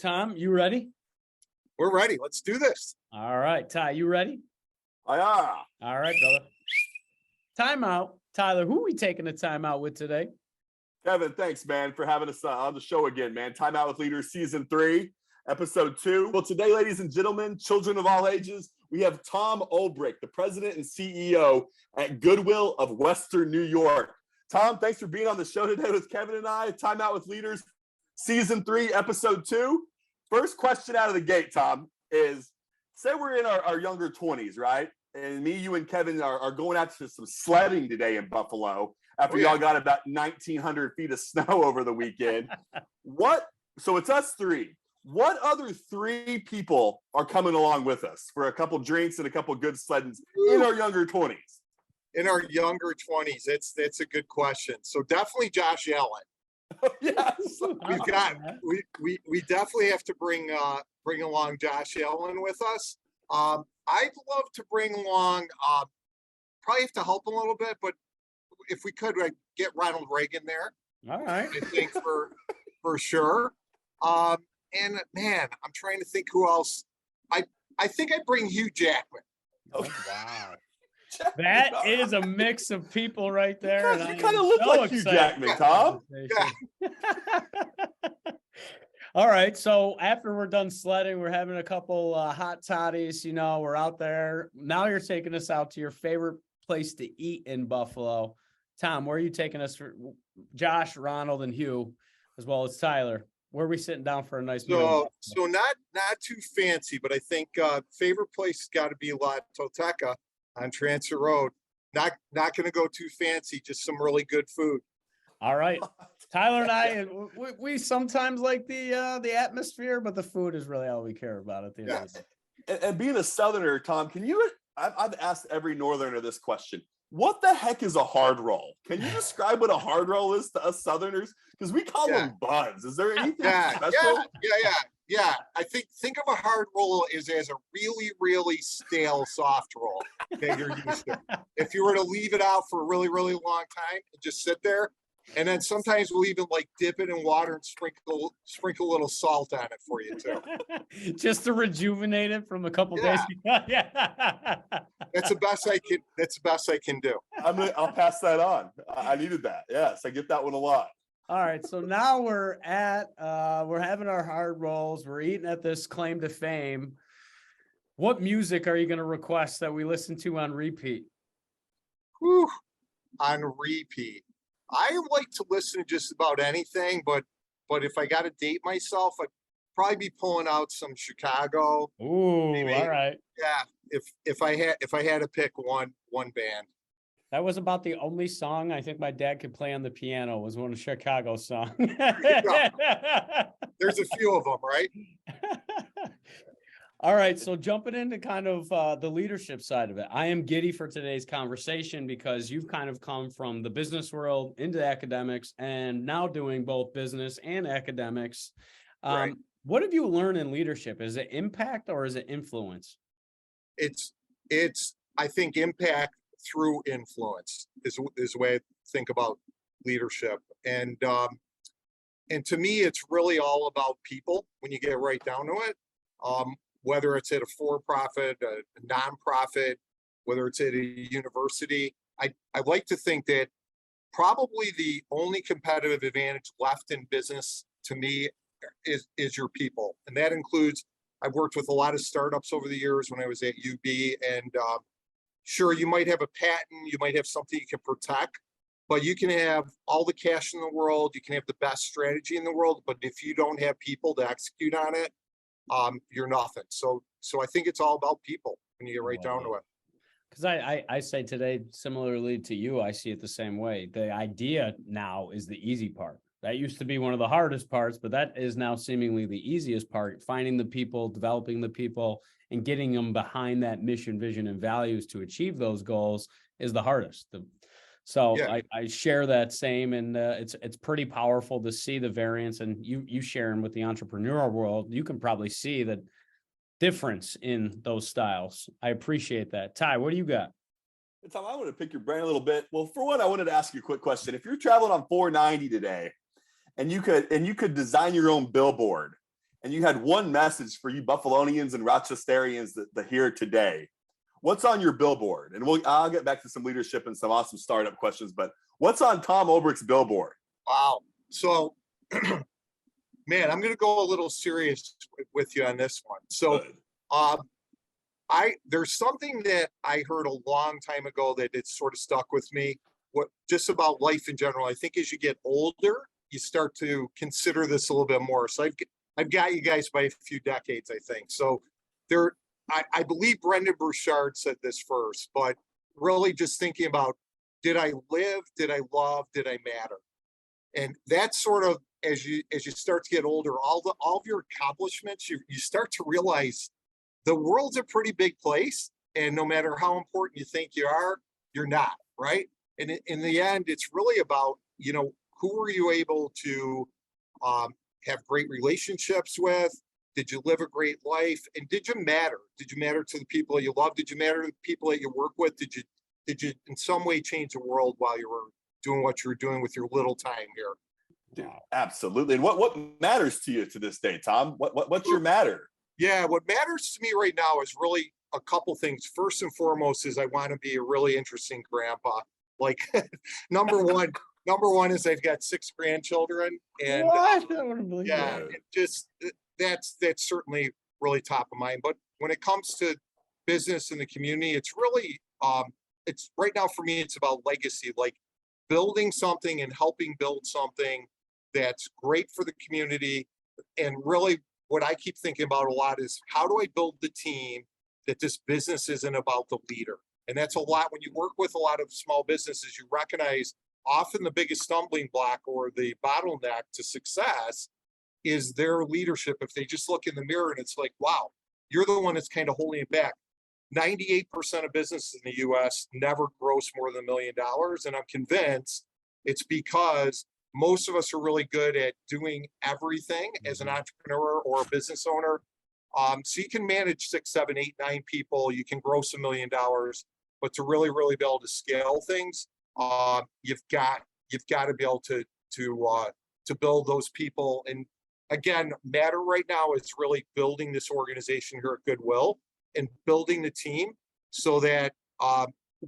Tom, you ready? We're ready. Let's do this. All right. Ty, you ready? All right, brother. Timeout. Tyler, who are we taking a timeout with today? Kevin, thanks, man, for having us on the show again, man. Timeout with Leaders, Season 3, Episode 2. Well, today, ladies and gentlemen, children of all ages, we have Tom Ulbrich, the president and CEO at Goodwill of Western New York. Tom, thanks for being on the show today with Kevin and I. Timeout with Leaders, Season 3, Episode 2. First question out of the gate, Tom, is say we're in our younger 20s, right? And me, you, and Kevin are going out to some sledding today in Buffalo after y'all got about 1,900 feet of snow over the weekend. So it's us three. What other three people are coming along with us for a couple drinks and a couple good sleddings in our younger 20s? In our younger 20s, that's a good question. So definitely Josh Allen. Yes, we definitely have to bring along Josh Allen with us. I'd love to bring along, probably have to help a little bit, but if we could, I'd get Ronald Reagan there. All right. I think for sure. And man, I'm trying to think who else. I think I'd bring Hugh Jackman. Oh, wow. That is a mix of people right there. You kind of look like Hugh Jackman, Tom. Yeah. All right. So after we're done sledding, we're having a couple hot toddies. You know, we're out there. Now you're taking us out to your favorite place to eat in Buffalo. Tom, where are you taking us for Josh, Ronald, and Hugh, as well as Tyler? Where are we sitting down for a nice meal? So not too fancy, but I think favorite place has got to be La Toteca on Transfer Road. Not going to go too fancy, just some really good food. All right. Tyler and I, we sometimes like the atmosphere, but the food is really all we care about at the end of the day. And being a Southerner, Tom, I've asked every Northerner this question. What the heck is a hard roll? Can you describe what a hard roll is to us Southerners? Because we call them buns. Is there anything special? Yeah. I think of a hard roll as a really, really stale soft roll that you're used to. If you were to leave it out for a really, really long time and just sit there, and then sometimes we'll even like dip it in water and sprinkle a little salt on it for you too. Just to rejuvenate it from a couple days ago. Yeah. That's the best I can do. I'll pass that on. I needed that. Yes, I get that one a lot. All right. So now we're having our hard rolls. We're eating at this claim to fame. What music are you going to request that we listen to on repeat? Whew, on repeat. I like to listen to just about anything, but if I got to date myself, I'd probably be pulling out some Chicago. Ooh, maybe. All right. Yeah, if I had to pick one band. That was about the only song I think my dad could play on the piano was one of Chicago's songs. There's a few of them, right? All right, so jumping into kind of the leadership side of it, I am giddy for today's conversation because you've kind of come from the business world into academics and now doing both business and academics. Right. What have you learned in leadership? Is it impact or is it influence? It's I think impact through influence is the way I think about leadership. And to me, it's really all about people when you get right down to it. Whether it's at a for-profit, a nonprofit, whether it's at a university, I like to think that probably the only competitive advantage left in business to me is your people. And that includes, I've worked with a lot of startups over the years when I was at UB, and sure, you might have a patent, you might have something you can protect, but you can have all the cash in the world, you can have the best strategy in the world, but if you don't have people to execute on it, you're nothing. So I think it's all about people when you get right down to it. Because I say today, similarly to you, I see it the same way. The idea now is the easy part. That used to be one of the hardest parts, but that is now seemingly the easiest part. Finding the people, developing the people, and getting them behind that mission, vision, and values to achieve those goals is the hardest. I share that same, and it's pretty powerful to see the variance. And you sharing with the entrepreneurial world, you can probably see the difference in those styles. I appreciate that. Ty, what do you got? Tom, I want to pick your brain a little bit. Well, for one, I wanted to ask you a quick question. If you're traveling on 490 today, and you could design your own billboard, and you had one message for you Buffalonians and Rochesterians that here today, what's on your billboard? And I'll get back to some leadership and some awesome startup questions, but what's on Tom Ulbrich's billboard? Wow. So, man, I'm going to go a little serious with you on this one. So, there's something that I heard a long time ago that it's sort of stuck with me. Just about life in general. I think as you get older, you start to consider this a little bit more. So I've got you guys by a few decades, I think. So I believe Brendan Burchard said this first, but really just thinking about, did I live? Did I love? Did I matter? And that's sort of, as you start to get older, all of your accomplishments, you start to realize the world's a pretty big place, and no matter how important you think you are, you're not, right? And in the end, it's really about, who were you able to have great relationships with? Did you live a great life? And did you matter? Did you matter to the people that you love? Did you matter to the people that you work with? Did you in some way change the world while you were doing what you were doing with your little time here? Dude, absolutely. And what matters to you to this day, Tom? What's your matter? Yeah, what matters to me right now is really a couple things. First and foremost is I want to be a really interesting grandpa. Like number one is I've got 6 grandchildren, and yeah, that's certainly really top of mind. But when it comes to business in the community, it's really it's right now for me, it's about legacy, like building something and helping build something that's great for the community. And really what I keep thinking about a lot is, how do I build the team that this business isn't about the leader? And that's a lot. When you work with a lot of small businesses, you recognize often the biggest stumbling block or the bottleneck to success is their leadership. If they just look in the mirror and it's like, wow, you're the one that's kind of holding it back. 98% of businesses in the US never gross more than $1 million. And I'm convinced it's because most of us are really good at doing everything as an entrepreneur or a business owner. So you can manage 6, 7, 8, 9 people, you can gross $1 million, but to really, really be able to scale things, you've got to be able to build those people. And again, matter right now is really building this organization here at Goodwill and building the team so that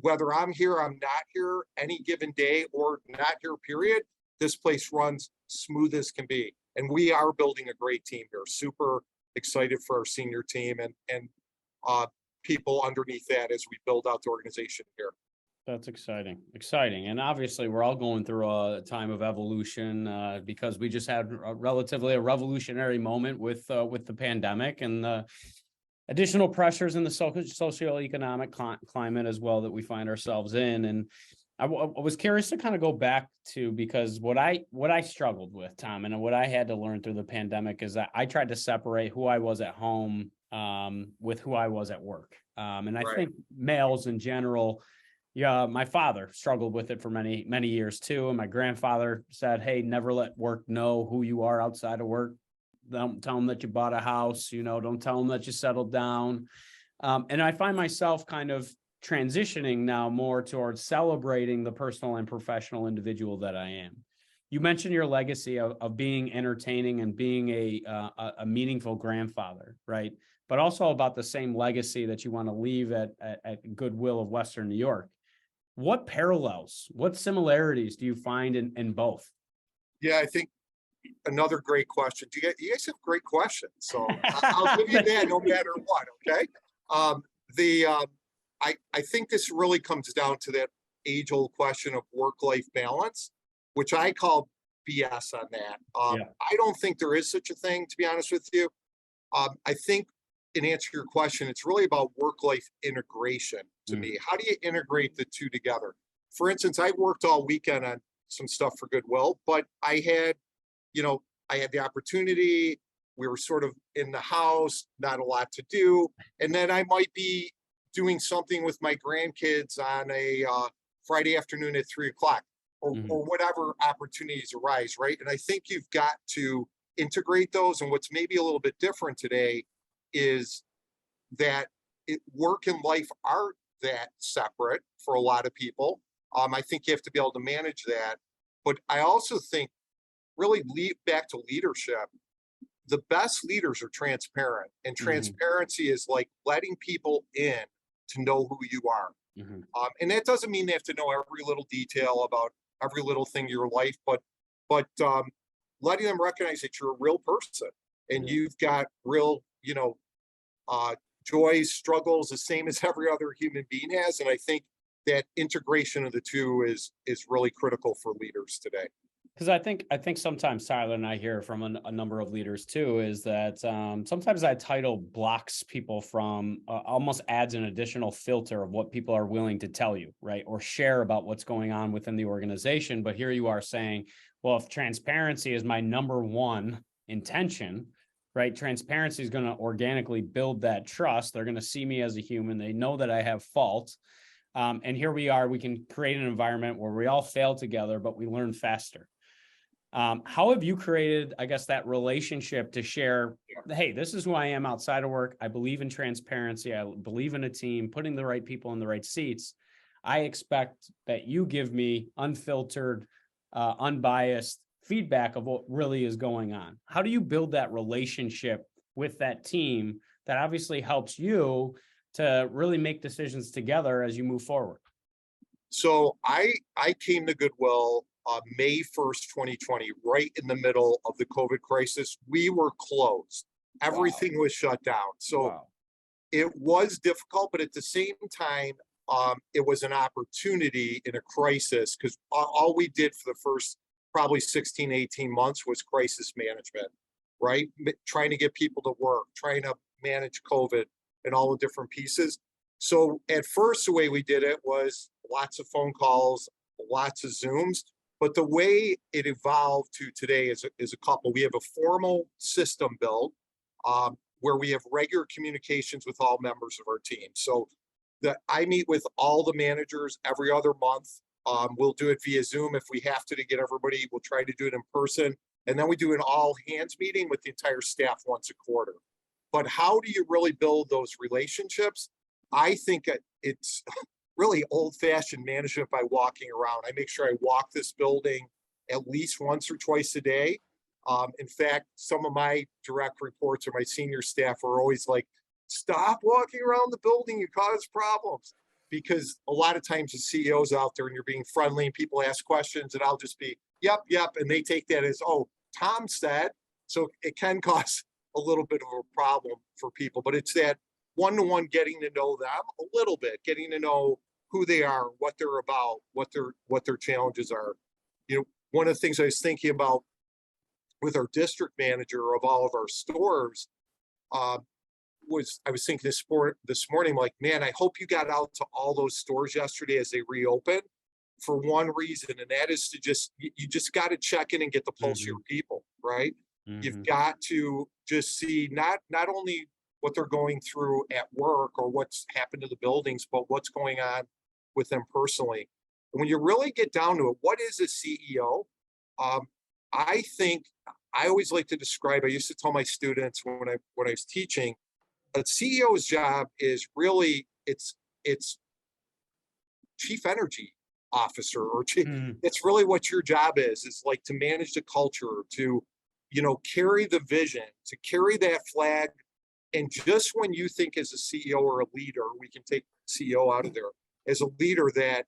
whether I'm here, I'm not here any given day, or not here, period, this place runs smooth as can be. And we are building a great team here. Super excited for our senior team and people underneath that as we build out the organization here. That's exciting. And obviously we're all going through a time of evolution because we just had a revolutionary moment with the pandemic and the additional pressures in the socioeconomic climate as well that we find ourselves in. And I was curious to kind of go back to, because what I struggled with, Tom, and what I had to learn through the pandemic is that I tried to separate who I was at home with who I was at work. And I think males in general, my father struggled with it for many, many years too. And my grandfather said, hey, never let work know who you are outside of work. Don't tell them that you bought a house, don't tell them that you settled down. And I find myself kind of transitioning now more towards celebrating the personal and professional individual that I am. You mentioned your legacy of being entertaining and being a meaningful grandfather, right? But also about the same legacy that you want to leave at Goodwill of Western New York. What parallels, what similarities do you find in both? Yeah, I think another great question. You guys have great questions, so I'll give you that no matter what. Okay. I think this really comes down to that age-old question of work-life balance, which I call BS on that. I don't think there is such a thing, to be honest with you. I think, in answer to your question, it's really about work-life integration to me. How do you integrate the two together? For instance, I worked all weekend on some stuff for Goodwill, but I had the opportunity. We were sort of in the house, not a lot to do. And then I might be doing something with my grandkids on a Friday afternoon at 3:00 or whatever opportunities arise, right? And I think you've got to integrate those. And what's maybe a little bit different today is that work and life are that separate for a lot of people. I think you have to be able to manage that. But I also think really back to leadership, the best leaders are transparent, and transparency is like letting people in to know who you are. And that doesn't mean they have to know every little detail about every little thing in your life, but letting them recognize that you're a real person and you've got real, joys, struggles, the same as every other human being has. And I think that integration of the two is really critical for leaders today. Because I think sometimes, Tyler, and I hear from a number of leaders too, is that sometimes that title blocks people from, almost adds an additional filter of what people are willing to tell you, right? Or share about what's going on within the organization. But here you are saying, well, if transparency is my number one intention, right? Transparency is going to organically build that trust. They're going to see me as a human. They know that I have faults. And here we are, we can create an environment where we all fail together, but we learn faster. How have you created, I guess, that relationship to share, hey, this is who I am outside of work. I believe in transparency. I believe in a team, putting the right people in the right seats. I expect that you give me unfiltered, unbiased feedback of what really is going on. How do you build that relationship with that team that obviously helps you to really make decisions together as you move forward? So I came to Goodwill May 1st, 2020, right in the middle of the COVID crisis. We were closed. Everything was shut down. So it was difficult, but at the same time, it was an opportunity in a crisis, because all we did for the first probably 16, 18 months was crisis management, right? Trying to get people to work, trying to manage COVID and all the different pieces. So at first, the way we did it was lots of phone calls, lots of Zooms. But the way it evolved to today is a couple. We have a formal system built where we have regular communications with all members of our team. So that I meet with all the managers every other month. We'll do it via Zoom if we have to get everybody. We'll try to do it in person. And then we do an all hands meeting with the entire staff once a quarter. But how do you really build those relationships? I think it's really old-fashioned management by walking around. I make sure I walk this building at least once or twice a day. In fact, some of my direct reports or my senior staff are always like, stop walking around the building, you cause problems. Because a lot of times the CEO's out there and you're being friendly and people ask questions and I'll just be, yep. And they take that as, oh, Tom said. So it can cause a little bit of a problem for people, but it's that one-to-one getting to know them a little bit, getting to know who they are, what they're about, what their challenges are. One of the things I was thinking about with our district manager of all of our stores was I was thinking this morning, like, man, I hope you got out to all those stores yesterday as they reopen for one reason, and that is to you just got to check in and get the pulse of your people, right? You've got to just see not only what they're going through at work or what's happened to the buildings, but what's going on with them personally. And when you really get down to it, what is a CEO? I think I always like to describe, I used to tell my students when I was teaching, a CEO's job is really, it's chief energy officer, or it's really what your job is like to manage the culture, to, carry the vision, to carry that flag. And just when you think as a CEO or a leader, we can take CEO out of there, as a leader, that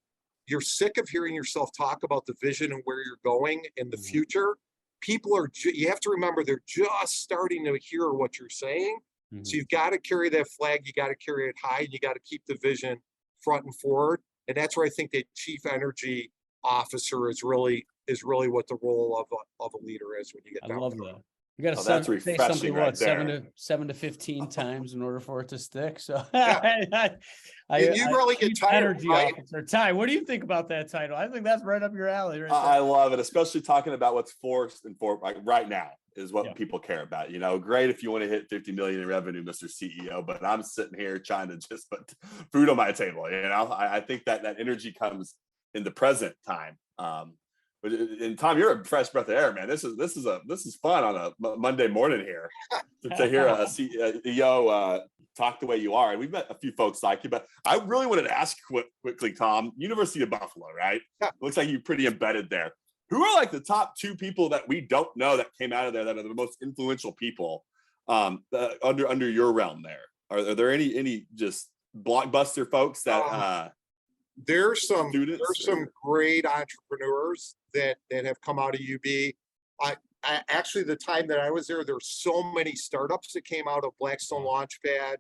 you're sick of hearing yourself talk about the vision and where you're going in the future, people are, you have to remember, they're just starting to hear what you're saying. So you've got to carry that flag, you got to carry it high, and you got to keep the vision front and forward. And that's where I think that chief energy officer is really what the role of a leader is when you get down. I love that. You got to say something right what, 7 to 15 times in order for it to stick. So Yeah. You really get tired, energy right? officer. Ty, what do you think about that title? I think that's right up your alley. Right there. I love it, especially talking about what's forced and for like right now is what people care about. Great if you want to hit 50 million in revenue, Mr. CEO, but I'm sitting here trying to just put food on my table. I think that energy comes in the present time. And Tom, you're a fresh breath of air, man. This is fun on a Monday morning here to hear a CEO talk the way you are. And we've met a few folks like you, but I really wanted to ask quickly, Tom, University of Buffalo, right? Yeah. Looks like you're pretty embedded there. who are like the top 2 people that we don't know that came out of there that are the most influential people under your realm there? Are there any just blockbuster folks that there's some students great entrepreneurs that have come out of UB. I actually, the time that I was there were so many startups that came out of Blackstone Launchpad,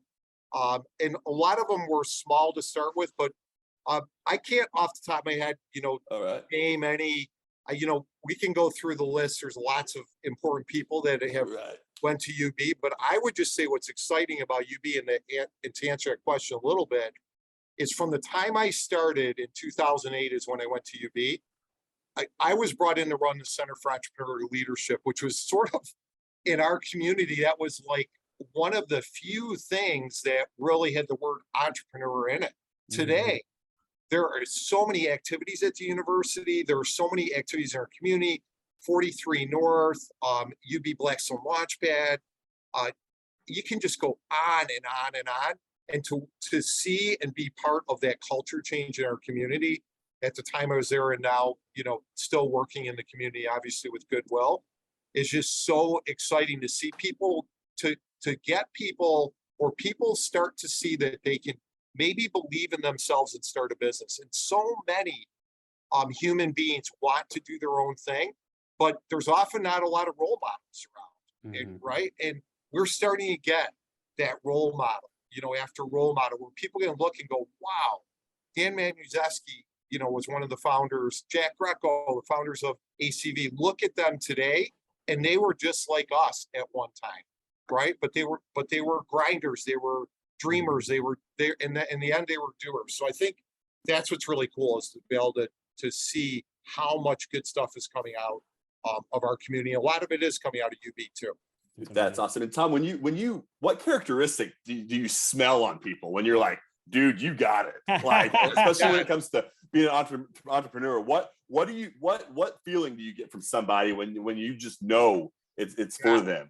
and a lot of them were small to start with, but I can't off the top of my head, name any. We can go through the list. There's lots of important people that have went to UB, but I would just say what's exciting about UB, and to answer that question a little bit, is from the time I started in 2008 is when I went to UB. I was brought in to run the Center for Entrepreneurial Leadership, which was sort of in our community, that was like one of the few things that really had the word entrepreneur in it. Today, there are so many activities at the university. There are so many activities in our community, 43 North, UB Blackstone Launchpad. You can just go on and on and on. And to see and be part of that culture change in our community at the time I was there, and now, still working in the community, obviously with Goodwill, is just so exciting to see people, to get people, or people start to see that they can maybe believe in themselves and start a business. And so many human beings want to do their own thing, but there's often not a lot of role models around, and, right? And we're starting to get that role model, after role model, where people can look and go, wow, Dan Manuszewski, was one of the founders, Jack Greco, the founders of ACV. Look at them today, and they were just like us at one time, right? But they were grinders, they were dreamers, they were there. In the end, they were doers. So I think that's what's really cool, is to be able to see how much good stuff is coming out of our community. A lot of it is coming out of UB too. That's awesome. And Tom, what characteristic do you smell on people when you're like, dude, you got it? Like, especially when it comes to being an entrepreneur, what feeling do you get from somebody when you just know it's for them?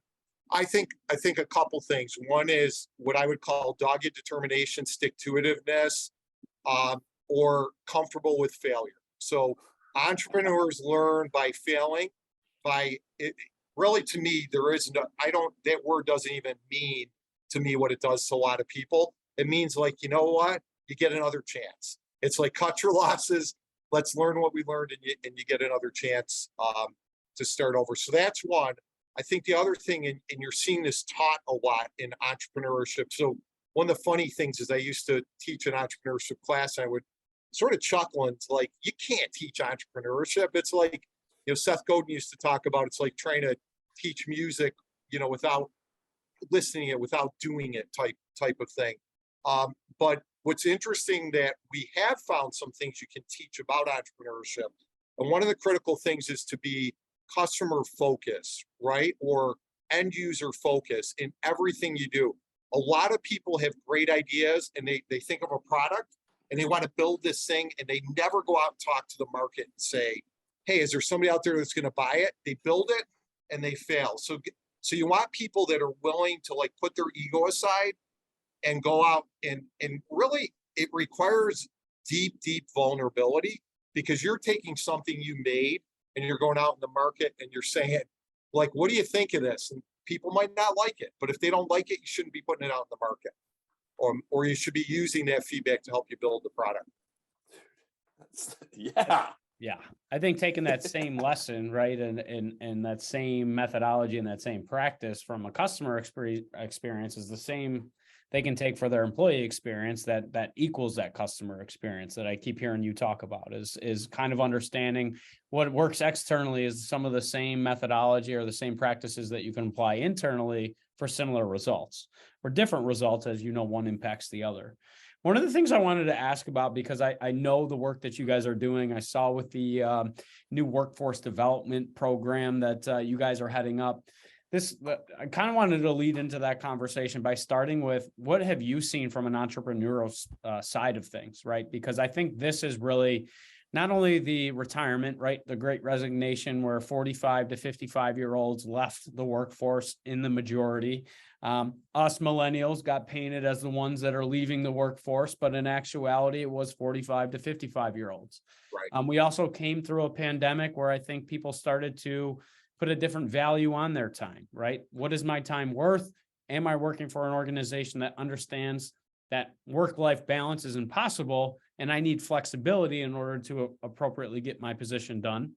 I think a couple things. One is what I would call dogged determination, stick-to-itiveness, or comfortable with failure. So entrepreneurs learn by failing. Really, to me, that word doesn't even mean to me what it does to a lot of people. It means, like, you know what? You get another chance. It's like, cut your losses. Let's learn what we learned, and you get another chance to start over. So that's one. I think the other thing, and you're seeing this taught a lot in entrepreneurship. So one of the funny things is I used to teach an entrepreneurship class, and I would sort of chuckle, and it's like, you can't teach entrepreneurship. It's like, Seth Godin used to talk about, it's like trying to teach music, without listening it, without doing it type of thing. But what's interesting, that we have found some things you can teach about entrepreneurship. And one of the critical things is to be customer focused, right? Or end user focused in everything you do. A lot of people have great ideas, and they think of a product and they want to build this thing, and they never go out and talk to the market and say, hey, is there somebody out there that's going to buy it? They build it and they fail. So you want people that are willing to, like, put their ego aside and go out, and really, it requires deep vulnerability, because you're taking something you made and you're going out in the market and you're saying, like, what do you think of this? And people might not like it, but if they don't like it, you shouldn't be putting it out in the market, or you should be using that feedback to help you build the product. Yeah, I think taking that same lesson, right, and that same methodology and that same practice from a customer experience is the same they can take for their employee experience, that equals that customer experience that I keep hearing you talk about, is kind of understanding what works externally is some of the same methodology or the same practices that you can apply internally for similar results, or different results, as one impacts the other. One of the things I wanted to ask about, because I know the work that you guys are doing, I saw with the new workforce development program that you guys are heading up. I kind of wanted to lead into that conversation by starting with, what have you seen from an entrepreneurial side of things, right? Because I think this is really not only the retirement, right, the great resignation where 45 to 55-year-olds left the workforce in the majority. Us millennials got painted as the ones that are leaving the workforce, but in actuality, it was 45 to 55-year-olds. Right. We also came through a pandemic where I think people started to put a different value on their time, right? What is my time worth? Am I working for an organization that understands that work-life balance is impossible and I need flexibility in order to appropriately get my position done?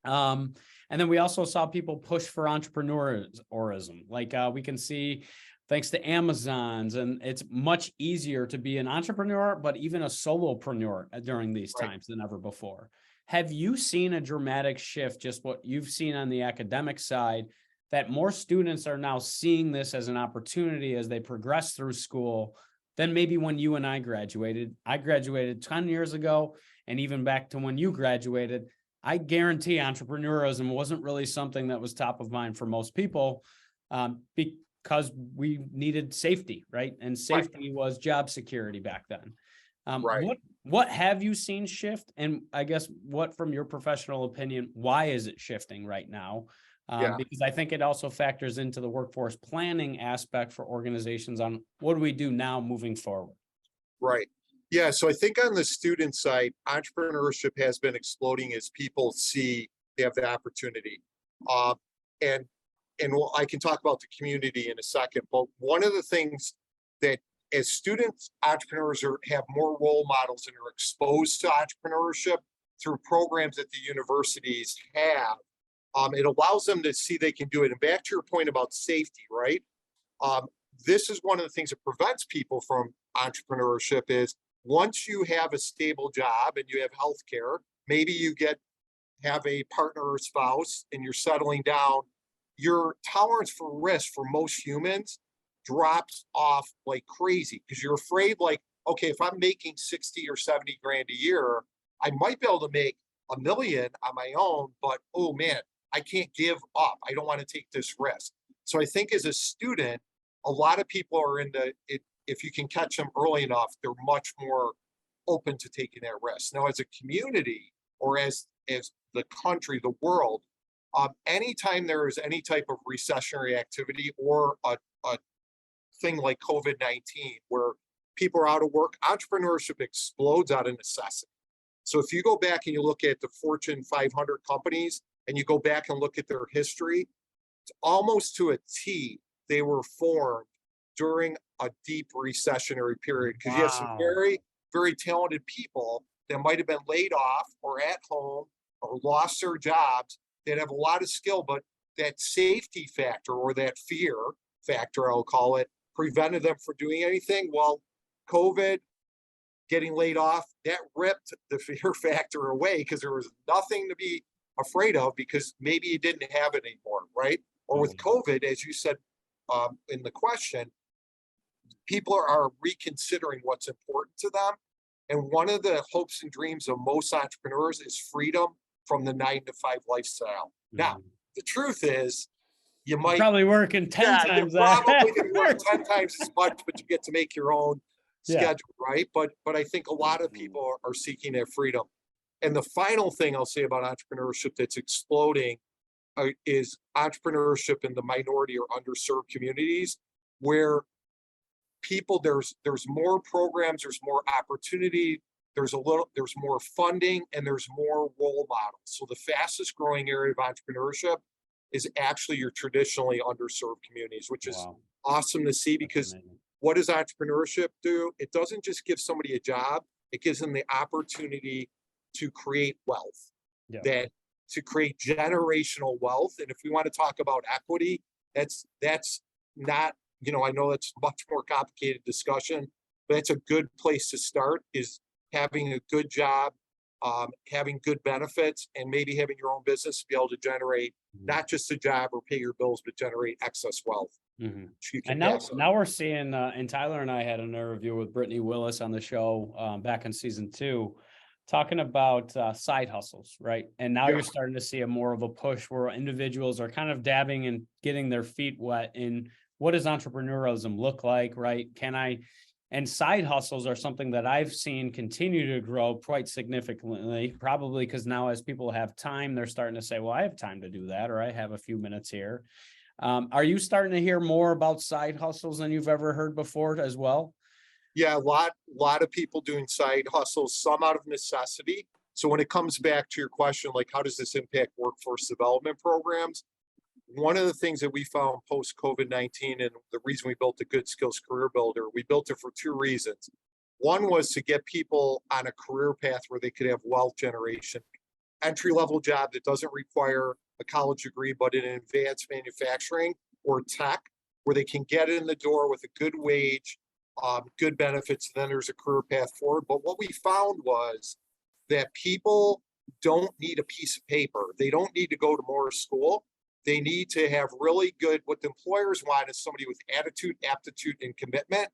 And then we also saw people push for entrepreneurism. Like we can see, thanks to Amazon's, and it's much easier to be an entrepreneur, but even a solopreneur during these times than ever before. Have you seen a dramatic shift, just what you've seen on the academic side, that more students are now seeing this as an opportunity as they progress through school than maybe when you and I graduated? I graduated 10 years ago, and even back to when you graduated, I guarantee entrepreneurism wasn't really something that was top of mind for most people, because we needed safety, right? And safety was job security back then. What have you seen shift? And I guess what, from your professional opinion, why is it shifting right now? Because I think it also factors into the workforce planning aspect for organizations on what do we do now moving forward? Right. Yeah. So I think on the student side, entrepreneurship has been exploding as people see they have the opportunity. And I can talk about the community in a second, but one of the things that as students, entrepreneurs have more role models and are exposed to entrepreneurship through programs that the universities have, it allows them to see they can do it. And back to your point about safety, right? This is one of the things that prevents people from entrepreneurship is once you have a stable job and you have health care, maybe you have a partner or spouse and you're settling down, your tolerance for risk for most humans drops off like crazy because you're afraid, like, okay, if I'm making 60 or 70 grand a year, I might be able to make $1 million on my own, but oh man, I can't give up. I don't want to take this risk. So I think as a student, a lot of people are into it. If you can catch them early enough, they're much more open to taking that risk. Now, as a community or as the country, the world, anytime there is any type of recessionary activity or a thing like COVID-19, where people are out of work, entrepreneurship explodes out of necessity. So if you go back and you look at the Fortune 500 companies and you go back and look at their history, it's almost to a T, they were formed during a deep recessionary period because you have some very, very talented people that might have been laid off or at home or lost their jobs that have a lot of skill, but that safety factor or that fear factor, I'll call it, prevented them from doing anything. Well, COVID, getting laid off, that ripped the fear factor away because there was nothing to be afraid of because maybe you didn't have it anymore, right? Or with COVID, as you said in the question, people are reconsidering what's important to them. And one of the hopes and dreams of most entrepreneurs is freedom from the 9-to-5 lifestyle. Now, the truth is, you might probably working 10 times that. Probably going to work 10 times as much, but you get to make your own schedule, right? But I think a lot of people are seeking that freedom. And the final thing I'll say about entrepreneurship that's exploding is entrepreneurship in the minority or underserved communities, where people there's more programs, there's more opportunity, there's more funding, and there's more role models. So the fastest growing area of entrepreneurship is actually your traditionally underserved communities, which is awesome to see because what does entrepreneurship do? It doesn't just give somebody a job, it gives them the opportunity to create wealth, to create generational wealth. And if we want to talk about equity, that's not, I know that's a much more complicated discussion, but that's a good place to start, is having a good job, having good benefits, and maybe having your own business to be able to generate not just a job or pay your bills, but generate excess wealth. And now we're seeing, and Tyler and I had an interview with Brittany Willis on the show back in season 2, talking about side hustles, right? And now you're starting to see a more of a push where individuals are kind of dabbing and getting their feet wet in what does entrepreneurialism look like, right? Can I And side hustles are something that I've seen continue to grow quite significantly, probably because now as people have time, they're starting to say, well, I have time to do that, or I have a few minutes here. Are you starting to hear more about side hustles than you've ever heard before as well? Yeah, a lot of people doing side hustles, some out of necessity. So when it comes back to your question, like how does this impact workforce development programs? One of the things that we found post COVID-19, and the reason we built the Good Skills Career Builder, we built it for two reasons. One was to get people on a career path where they could have wealth generation, entry-level job that doesn't require a college degree, but in advanced manufacturing or tech, where they can get in the door with a good wage, good benefits, then there's a career path forward. But what we found was that people don't need a piece of paper. They don't need to go to more school. They need to have really good, what the employers want is somebody with attitude, aptitude, and commitment.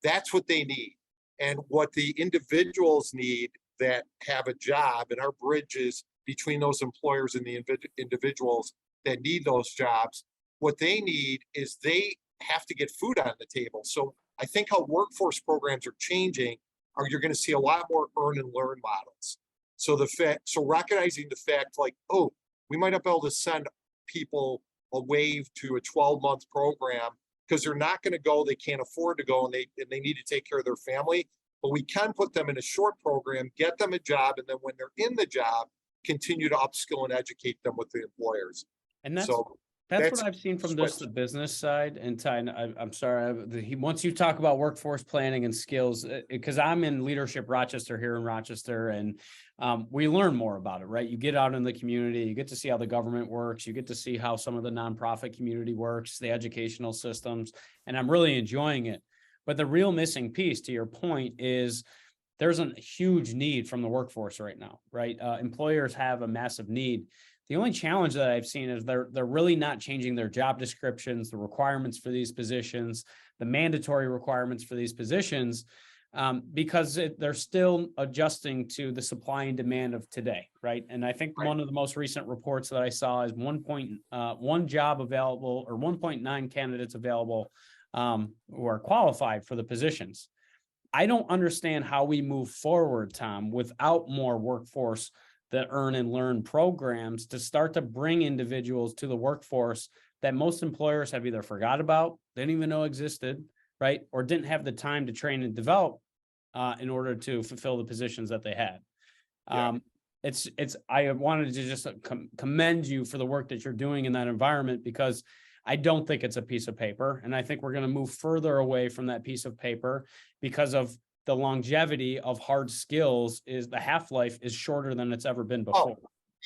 That's what they need. And what the individuals need that have a job, and our bridge is between those employers and the individuals that need those jobs, what they need is they have to get food on the table. So I think how workforce programs are changing are you're going to see a lot more earn and learn models. So recognizing the fact like, oh, we might not be able to send people a wave to a 12-month program because they're not going to go, they can't afford to go, and they need to take care of their family. But we can put them in a short program, get them a job, and then when they're in the job, continue to upskill and educate them with the employers. And that's So That's what I've seen from just the business side. And I'm sorry, once you talk about workforce planning and skills, because I'm in Leadership Rochester here in Rochester, and we learn more about it, right? You get out in the community, you get to see how the government works, you get to see how some of the nonprofit community works, the educational systems, and I'm really enjoying it. But the real missing piece, to your point, is there's a huge need from the workforce right now, right? Employers have a massive need. The only challenge that I've seen is they're really not changing their job descriptions, the requirements for these positions, the mandatory requirements for these positions, because they're still adjusting to the supply and demand of today, right? And I think one of the most recent reports that I saw is 1.1 job available, or 1.9 candidates available who are qualified for the positions. I don't understand how we move forward, Tom, without more workforce that earn and learn programs to start to bring individuals to the workforce that most employers have either forgot about, didn't even know existed, right? Or didn't have the time to train and develop in order to fulfill the positions that they had. I wanted to just commend you for the work that you're doing in that environment, because I don't think it's a piece of paper. And I think we're going to move further away from that piece of paper because of the longevity of hard skills. Is the half-life is shorter than it's ever been before.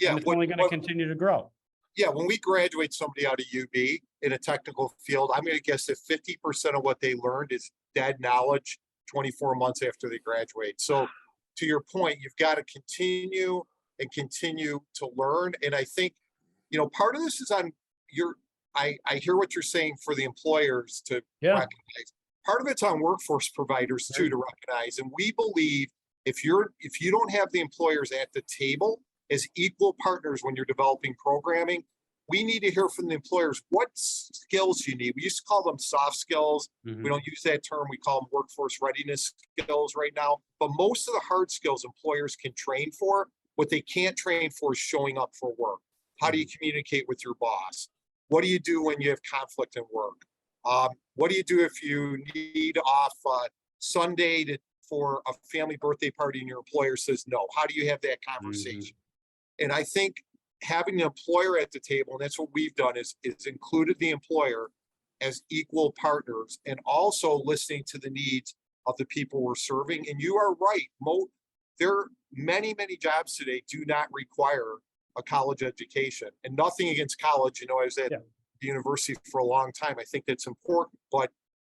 And it's only going to continue to grow. Yeah, when we graduate somebody out of UB in a technical field, I'm going to guess that 50% of what they learned is dead knowledge 24 months after they graduate. So to your point, you've got to continue to learn. And I think, part of this is on I hear what you're saying for the employers to recognize. Part of it's on workforce providers too to recognize. And we believe if you don't have the employers at the table as equal partners when you're developing programming, we need to hear from the employers what skills you need. We used to call them soft skills. Mm-hmm. We don't use that term. We call them workforce readiness skills right now. But most of the hard skills employers can train for. What they can't train for is showing up for work. How do you communicate with your boss? What do you do when you have conflict in work? What do you do if you need off Sunday for a family birthday party and your employer says no? How do you have that conversation? Mm-hmm. And I think having the employer at the table, and that's what we've done, is included the employer as equal partners and also listening to the needs of the people we're serving. And you are right. There are many jobs today do not require a college education, and nothing against college. I was at the university for a long time. I think that's important, but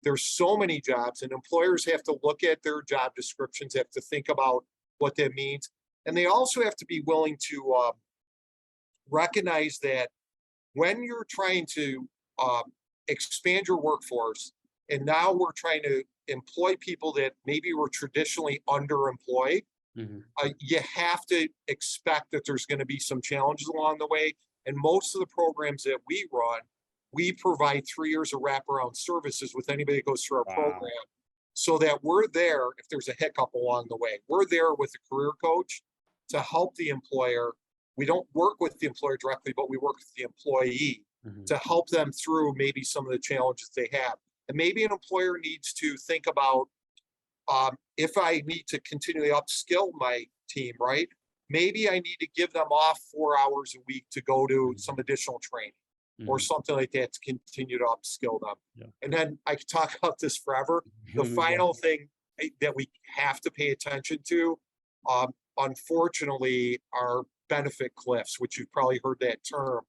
there's so many jobs, and employers have to look at their job descriptions, have to think about what that means. And they also have to be willing to recognize that when you're trying to expand your workforce, and now we're trying to employ people that maybe were traditionally underemployed, you have to expect that there's going to be some challenges along the way. And most of the programs that we run, we provide 3 years of wraparound services with anybody that goes through our program. so that we're there if there's a hiccup along the way. We're there with a career coach to help the employer. We don't work with the employer directly, but we work with the employee to help them through maybe some of the challenges they have. And maybe an employer needs to think about, if I need to continually upskill my team, right? Maybe I need to give them off 4 hours a week to go to some additional training or something like that to continue to upskill them. Yeah. And then I could talk about this forever. The final thing that we have to pay attention to, unfortunately, are benefit cliffs, which you've probably heard that term.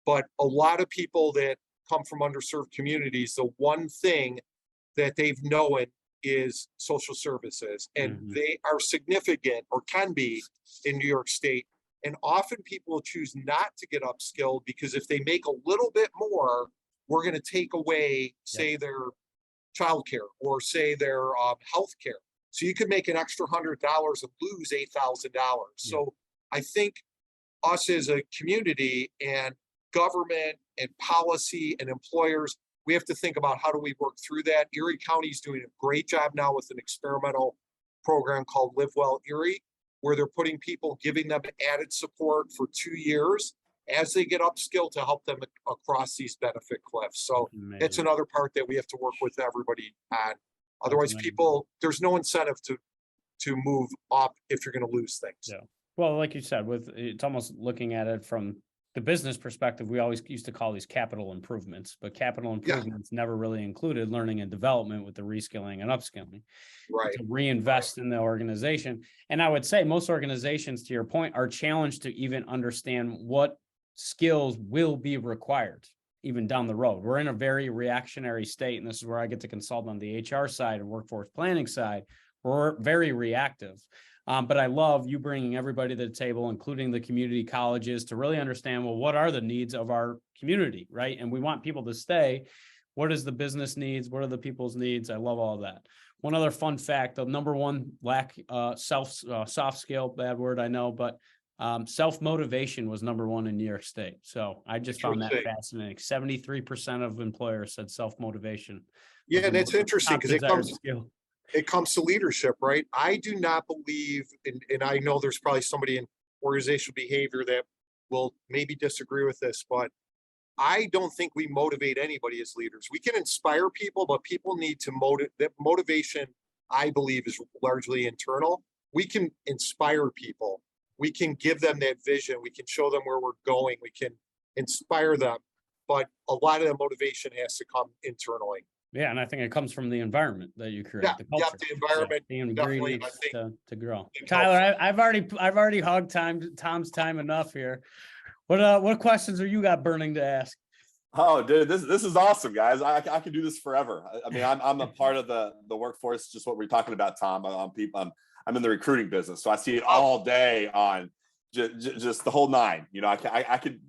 But a lot of people that come from underserved communities, the one thing that they've known is social services, and they are significant or can be in New York State. And often people choose not to get upskilled because if they make a little bit more, we're going to take away, say, their childcare or say their health care. So you could make an extra $100 and lose $8,000. So I think us as a community and government and policy and employers, we have to think about how do we work through that. Erie County is doing a great job now with an experimental program called Live Well Erie, where they're putting people, giving them added support for 2 years as they get upskilled to help them across these benefit cliffs. So it's another part that we have to work with everybody on. Otherwise, people, there's no incentive to move up if you're going to lose things. Yeah. Well, like you said, it's almost looking at it from the business perspective. We always used to call these capital improvements, but capital improvements never really included learning and development with the reskilling and upskilling. Right. To reinvest in the organization. And I would say most organizations, to your point, are challenged to even understand what skills will be required even down the road. We're in a very reactionary state, and this is where I get to consult on the HR side and workforce planning side. We're very reactive. But I love you bringing everybody to the table, including the community colleges, to really understand, well, what are the needs of our community, right? And we want people to stay. What is the business needs? What are the people's needs? I love all of that. One other fun fact, the number one soft skill, bad word, I know, but self-motivation was number one in New York State. So I just found that fascinating. 73% of employers said self-motivation. Yeah, and it's interesting because it comes to leadership, right? I do not believe, and I know there's probably somebody in organizational behavior that will maybe disagree with this, but I don't think we motivate anybody as leaders. We can inspire people, but people need to motivate. That motivation, I believe, is largely internal. We can inspire people. We can give them that vision. We can show them where we're going. We can inspire them, but a lot of the motivation has to come internally. Yeah, and I think it comes from the environment that you create, the culture, the environment, the ingredients to grow. Tyler, I've already hogged Tom's time enough here. What questions are you got burning to ask? Oh, dude, this is awesome, guys. I could do this forever. I mean, I'm a part of the workforce, just what we're talking about, Tom. I'm in the recruiting business, so I see it all day on just the whole nine. You know, I could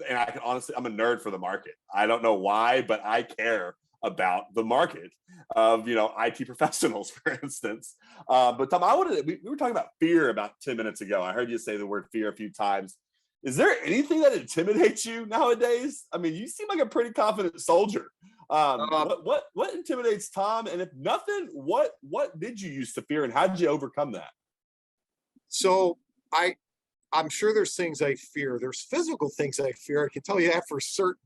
honestly, I'm a nerd for the market. I don't know why, but I care about the market of, IT professionals, for instance. But Tom, we were talking about fear about 10 minutes ago. I heard you say the word fear a few times. Is there anything that intimidates you nowadays? I mean, you seem like a pretty confident soldier. What intimidates Tom? And if nothing, what did you use to fear, and how did you overcome that? So I'm sure there's things I fear. There's physical things I fear. I can tell you that for certain.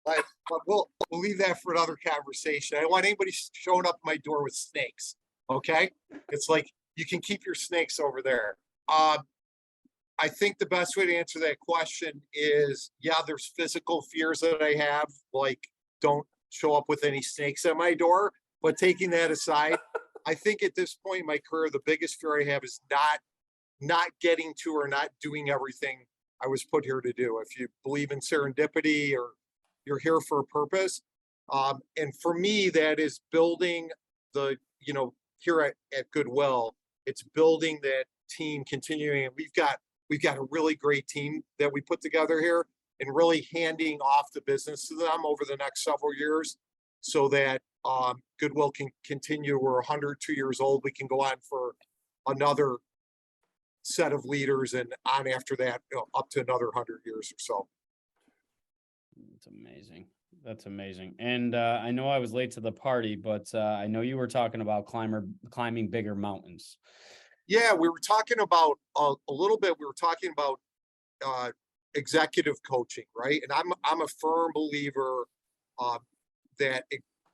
But we'll leave that for another conversation. I don't want anybody showing up at my door with snakes. Okay, it's like you can keep your snakes over there. I think the best way to answer that question is, there's physical fears that I have, like don't show up with any snakes at my door. But taking that aside, I think at this point in my career, the biggest fear I have is not getting to or not doing everything I was put here to do. If you believe in serendipity or you're here for a purpose. And for me, that is building here at Goodwill, it's building that team, continuing. And we've got a really great team that we put together here, and really handing off the business to them over the next several years so that Goodwill can continue. We're 102 years old. We can go on for another set of leaders and on after that, up to another 100 years or so. It's amazing. That's amazing. And I know I was late to the party, but I know you were talking about climbing bigger mountains. Yeah, we were talking about a little bit. We were talking about uh, executive coaching, right? And I'm a firm believer uh, that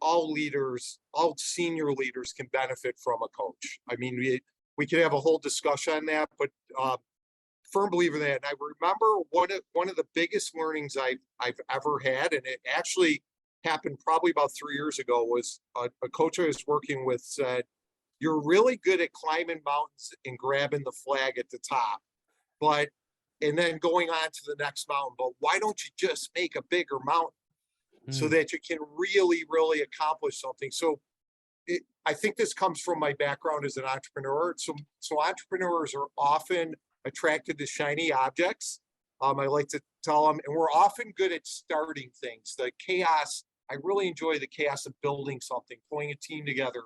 all leaders, all senior leaders, can benefit from a coach. I mean, we could have a whole discussion on that, but firm believer in that. And I remember one of the biggest learnings I've ever had, and it actually happened probably about 3 years ago, was a coach I was working with said, "You're really good at climbing mountains and grabbing the flag at the top, but and then going on to the next mountain. But why don't you just make a bigger mountain so Hmm. that you can really, really accomplish something?" So I think this comes from my background as an entrepreneur. So entrepreneurs are often attracted to shiny objects. I like to tell them, and we're often good at starting things. The chaos, I really enjoy the chaos of building something, pulling a team together,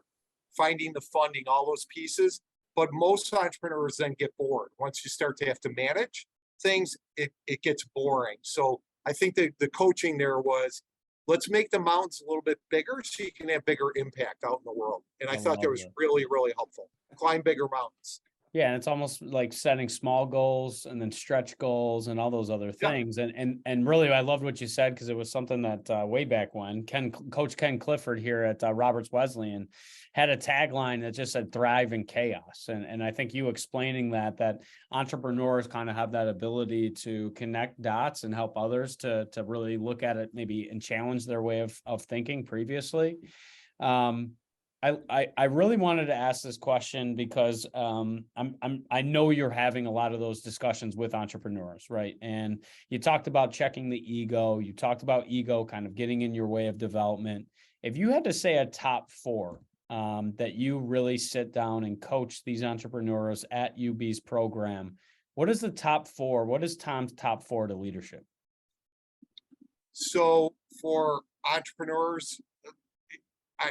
finding the funding, all those pieces. But most entrepreneurs then get bored. Once you start to have to manage things, it gets boring. So I think that the coaching there was, let's make the mountains a little bit bigger so you can have bigger impact out in the world. And I I thought that love was that. really, really helpful. Climb bigger mountains. Yeah, and it's almost like setting small goals and then stretch goals and all those other Yeah. things. And really, I loved what you said because it was something that way back when Coach Ken Clifford here at Roberts Wesleyan had a tagline that just said "Thrive in Chaos." And I think you explaining that entrepreneurs kind of have that ability to connect dots and help others to really look at it maybe and challenge their way of thinking previously. Um, I really wanted to ask this question because I know you're having a lot of those discussions with entrepreneurs, right? And you talked about checking the ego. You talked about ego kind of getting in your way of development. If you had to say a top four that you really sit down and coach these entrepreneurs at UB's program, what is the top four? What is Tom's top four to leadership? So for entrepreneurs,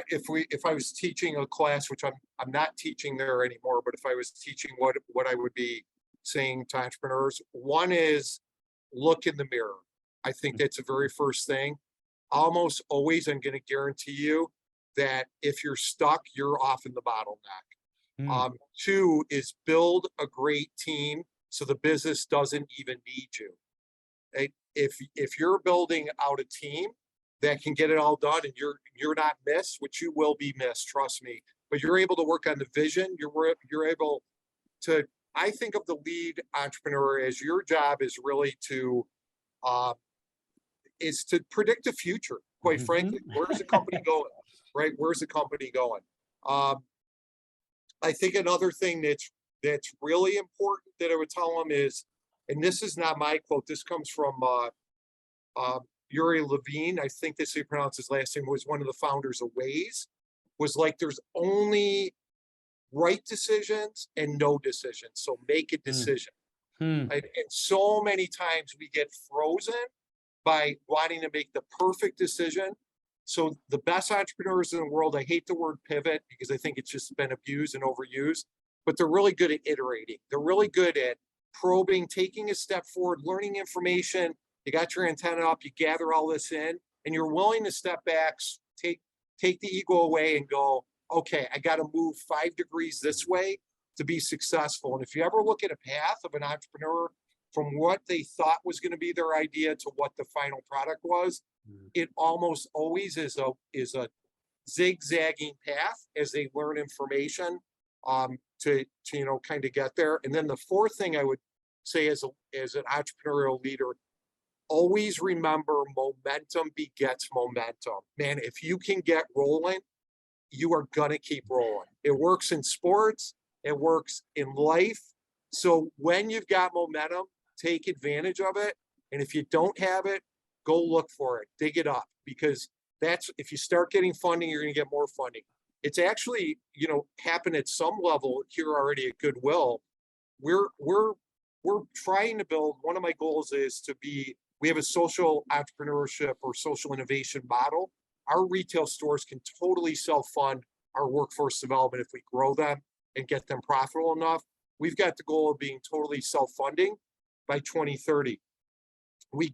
if I was teaching a class, which I'm not teaching there anymore, but if I was teaching what I would be saying to entrepreneurs, one is look in the mirror. I think that's the very first thing. Almost always, I'm going to guarantee you that if you're stuck, you're off in the bottleneck. Hmm. Two is build a great team so the business doesn't even need you. Right? If you're building out a team that can get it all done and you're not missed, which you will be missed, trust me, but you're able to work on the vision, you're able to, I think of the lead entrepreneur as your job uh, is to predict the future. Quite frankly, where's the company going? Right? Where's the company going? Um, I think another thing that's really important that I would tell them is, and this is not my quote. This comes from Yuri Levine. I think that's how you pronounce his last name. Was one of the founders of Waze. Was like, there's only right decisions and no decisions. So make a decision. Hmm. And so many times we get frozen by wanting to make the perfect decision. So the best entrepreneurs in the world, I hate the word pivot because I think it's just been abused and overused, but they're really good at iterating. They're really good at probing, taking a step forward, learning information. You got your antenna up, you gather all this in, and you're willing to step back, take the ego away and go, okay, I got to move 5 degrees this way to be successful. And if you ever look at a path of an entrepreneur from what they thought was going to be their idea to what the final product was, it almost always is a zigzagging path as they learn information to kind of get there. And then the fourth thing I would say as an entrepreneurial leader, always remember momentum begets momentum. Man, if you can get rolling, you are gonna keep rolling. It works in sports, it works in life. So when you've got momentum, take advantage of it. And if you don't have it, go look for it, dig it up, because that's, if you start getting funding, you're gonna get more funding. It's actually, happened at some level here already at Goodwill. We're trying to build, one of my goals is we have a social entrepreneurship or social innovation model. Our retail stores can totally self-fund our workforce development if we grow them and get them profitable enough. We've got the goal of being totally self-funding by 2030. We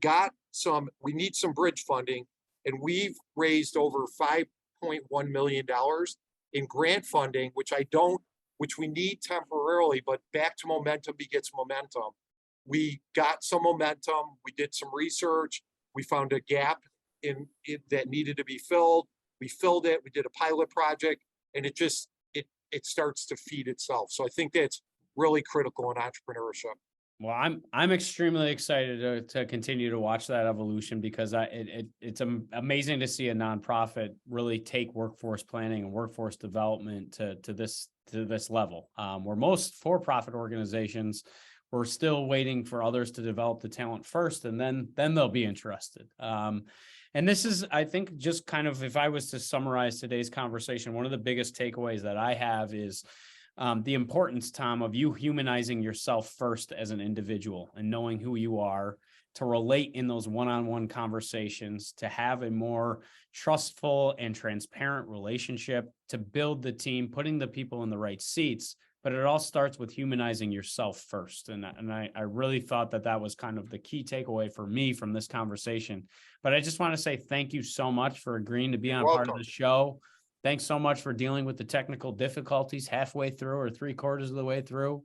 need some bridge funding And we've raised over $5.1 million in grant funding, which we need temporarily, but back to momentum begets momentum. We got some momentum. We did some research. We found a gap in it that needed to be filled. We filled it. We did a pilot project, and it starts to feed itself. So I think that's really critical in entrepreneurship. Well, I'm extremely excited to continue to watch that evolution, because it's amazing to see a nonprofit really take workforce planning and workforce development to this level. Where most for-profit organizations, we're still waiting for others to develop the talent first, and then they'll be interested. And this is, I think, just kind of, if I was to summarize today's conversation, one of the biggest takeaways that I have is the importance, Tom, of you humanizing yourself first as an individual and knowing who you are, to relate in those one-on-one conversations, to have a more trustful and transparent relationship, to build the team, putting the people in the right seats. But it all starts with humanizing yourself first. And I really thought that was kind of the key takeaway for me from this conversation. But I just want to say thank you so much for agreeing to be on part of the show. Thanks so much for dealing with the technical difficulties halfway through or 3/4 of the way through.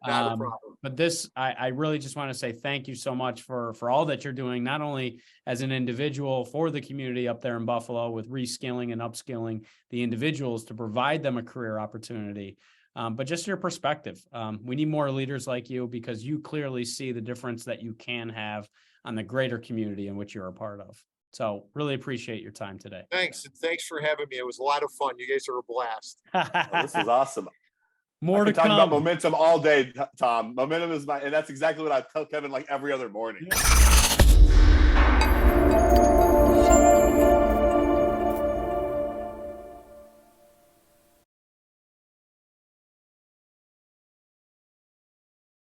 Not a problem. But I really just want to say thank you so much for all that you're doing, not only as an individual for the community up there in Buffalo with reskilling and upskilling the individuals to provide them a career opportunity, but just your perspective. We need more leaders like you, because you clearly see the difference that you can have on the greater community in which you're a part of. So really appreciate your time today. Thanks. And thanks for having me. It was a lot of fun. You guys are a blast. Oh, this is awesome. More to talk come. about momentum all day, Tom. Momentum is and that's exactly what I tell Kevin like every other morning. Yeah.